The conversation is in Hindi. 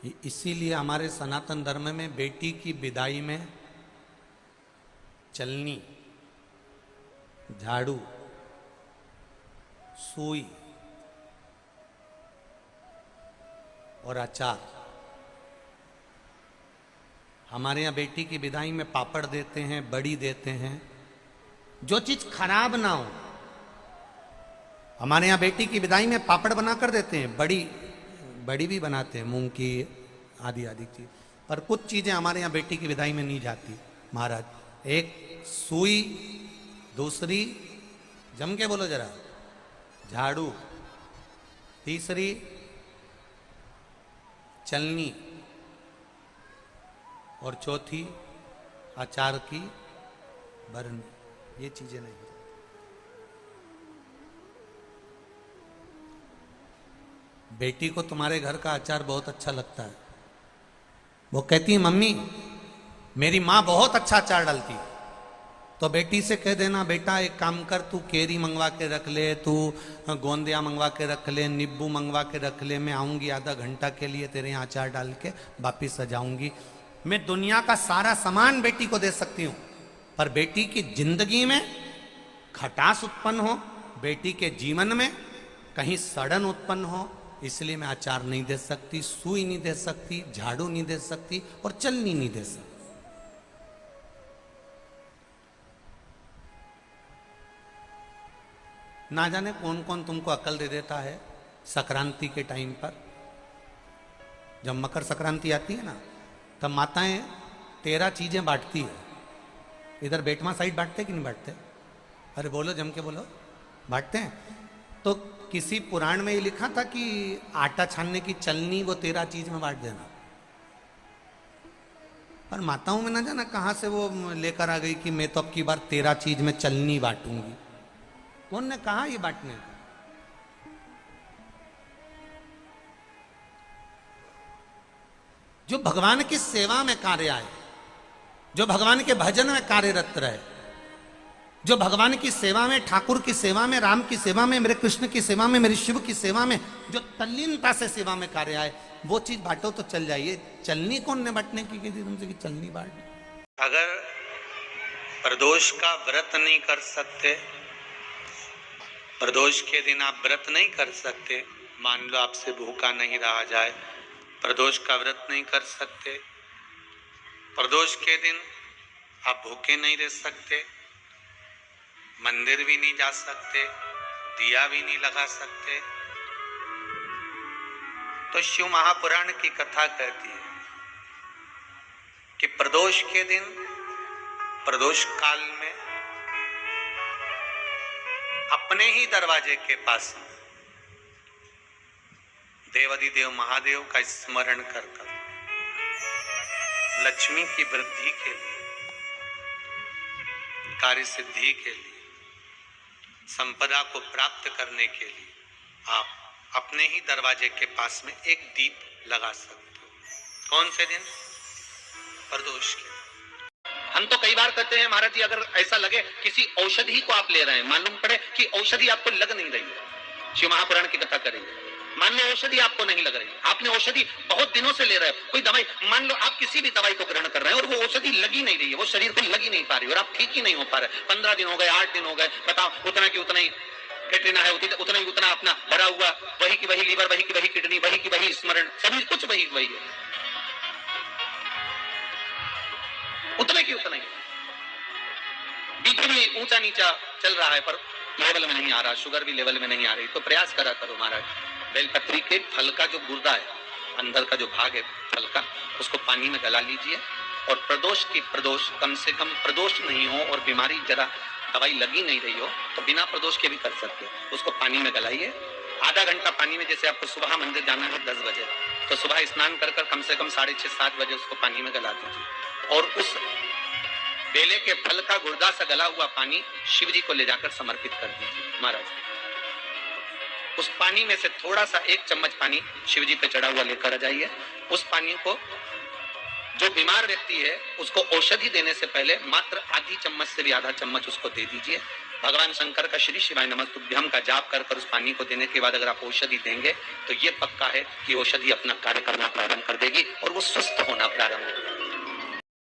इसीलिए हमारे सनातन धर्म में बेटी की विदाई में चलनी, झाड़ू, सुई और अचार। हमारे यहाँ बेटी की विदाई में पापड़ देते हैं, बड़ी देते हैं, जो चीज खराब ना हो। हमारे यहाँ बेटी की विदाई में पापड़ बना कर देते हैं, बड़ी भी बनाते हैं, मूंग की आदि आदि चीज। पर कुछ चीजें हमारे यहाँ बेटी की विदाई में नहीं जाती महाराज। एक सुई, दूसरी जम के बोलो जरा, झाड़ू, तीसरी चलनी और चौथी अचार की बरनी। ये चीजें नहीं। बेटी को तुम्हारे घर का अचार बहुत अच्छा लगता है। वो कहती है मम्मी मेरी माँ बहुत अच्छा अचार डालती। तो बेटी से कह देना बेटा एक काम कर, तू केरी मंगवा के रख ले, तू गोंदिया मंगवा के रख ले, नींबू मंगवा के रख ले, मैं आऊँगी आधा घंटा के लिए तेरे यहाँ अचार डाल के वापिस आ जाऊँगी। मैं दुनिया का सारा सामान बेटी को दे सकती हूँ, पर बेटी की जिंदगी में खटास उत्पन्न हो, बेटी के जीवन में कहीं सड़न उत्पन्न हो, इसलिए मैं अचार नहीं दे सकती, सुई नहीं दे सकती, झाड़ू नहीं दे सकती और चलनी नहीं दे सकती। ना जाने कौन कौन तुमको अकल दे देता है संक्रांति के टाइम पर। जब मकर संक्रांति आती है ना, तब माताएं 13 चीजें बांटती है। इधर बेटमा साइड बांटते कि नहीं बांटते? अरे बोलो, जम के बोलो। बांटते हैं। तो किसी पुराण में ये लिखा था कि आटा छानने की चलनी वो 13 चीज में बांट देना। पर माताओं में ना जाना कहां से वो लेकर आ गई कि मैं तो अब की बार 13 चीज में चलनी बांटूंगी। कौन ने कहा ये बांटने का? जो भगवान की सेवा में कार्य आए, जो भगवान के भजन में कार्यरत रहे, जो भगवान की सेवा में, ठाकुर की सेवा में, राम की सेवा में, मेरे कृष्ण की सेवा में, मेरे शिव की सेवा में जो तल्लीनता से सेवा में कार्य आए, वो चीज बांटो तो चल जाइए। चलनी कौन ने बांटने की कही थी तुमसे कि चलनी बांट? अगर प्रदोष का व्रत नहीं कर सकते, प्रदोष के दिन आप व्रत नहीं कर सकते, मान लो आपसे भूखा नहीं रहा जाए, प्रदोष का व्रत नहीं कर सकते, प्रदोष के दिन आप भूखे नहीं रह सकते, मंदिर भी नहीं जा सकते, दिया भी नहीं लगा सकते, तो शिव महापुराण की कथा कहती है कि प्रदोष के दिन, प्रदोष काल में अपने ही दरवाजे के पास देवाधिदेव महादेव का स्मरण कर लक्ष्मी की वृद्धि के लिए, कार्य सिद्धि के लिए, संपदा को प्राप्त करने के लिए आप अपने ही दरवाजे के पास में एक दीप लगा सकते हो। कौन से दिन? प्रदोष के। हम तो कई बार कहते हैं महाराज जी, अगर ऐसा लगे किसी औषधि को आप ले रहे हैं, मालूम पड़े कि औषधि आपको लग नहीं रही है, शिव महापुराण की कथा करेंगे, मान लो औषधि आपको नहीं लग रही, आपने औषधि बहुत दिनों से ले रहे हो, कोई दवाई, मान लो आप किसी भी दवाई को ग्रहण कर रहे हैं और वो औषधि लगी नहीं रही है, वो शरीर को लगी नहीं पा रही और आप ठीक ही नहीं हो पा रहे, 15 दिन हो गए, 8 दिन हो गए, बताओ, उतना की उतना ही कैटरीना है, उतना ही उतना अपना भरा हुआ, वही की वही लीवर, वही की वही किडनी, वही की वही स्मरण, सभी कुछ वही वही है, उतने की उतना ही। बीपी भी ऊंचा नीचा चल रहा है पर लेवल में नहीं आ रहा, शुगर भी लेवल में नहीं आ रही, तो प्रयास करा करो महाराज, बेलपत्री के फल का जो गुर्दा है, अंदर का जो भाग है फल का, उसको पानी में गला लीजिए और प्रदोष की प्रदोष, कम से कम प्रदोष नहीं हो और बीमारी जरा दवाई लगी नहीं रही हो तो बिना प्रदोष के भी कर सकते हो, उसको पानी में गलाइए, आधा घंटा पानी में, जैसे आपको सुबह मंदिर जाना है 10 बजे, तो सुबह स्नान कर कम से कम 6:30-7 बजे उसको पानी में गला दीजिए और उस बेले के फल का गुर्दा सा गला हुआ पानी शिव जी को ले जाकर समर्पित कर दीजिए महाराज। उस पानी में से थोड़ा सा 1 चम्मच पानी शिव जी पे चढ़ा हुआ लेकर आ जाइए, उस पानी को जो बीमार व्यक्ति है उसको औषधि देने से पहले मात्र आधी चम्मच से भी आधा चम्मच उसको दे दीजिए। भगवान शंकर का श्री शिवाय नमस्तुभ्यम का जाप कर उस पानी को देने के बाद अगर आप औषधि देंगे तो ये पक्का है कि औषधि अपना कार्य करना प्रारंभ कर देगी और वो स्वस्थ होना प्रारंभ होगा।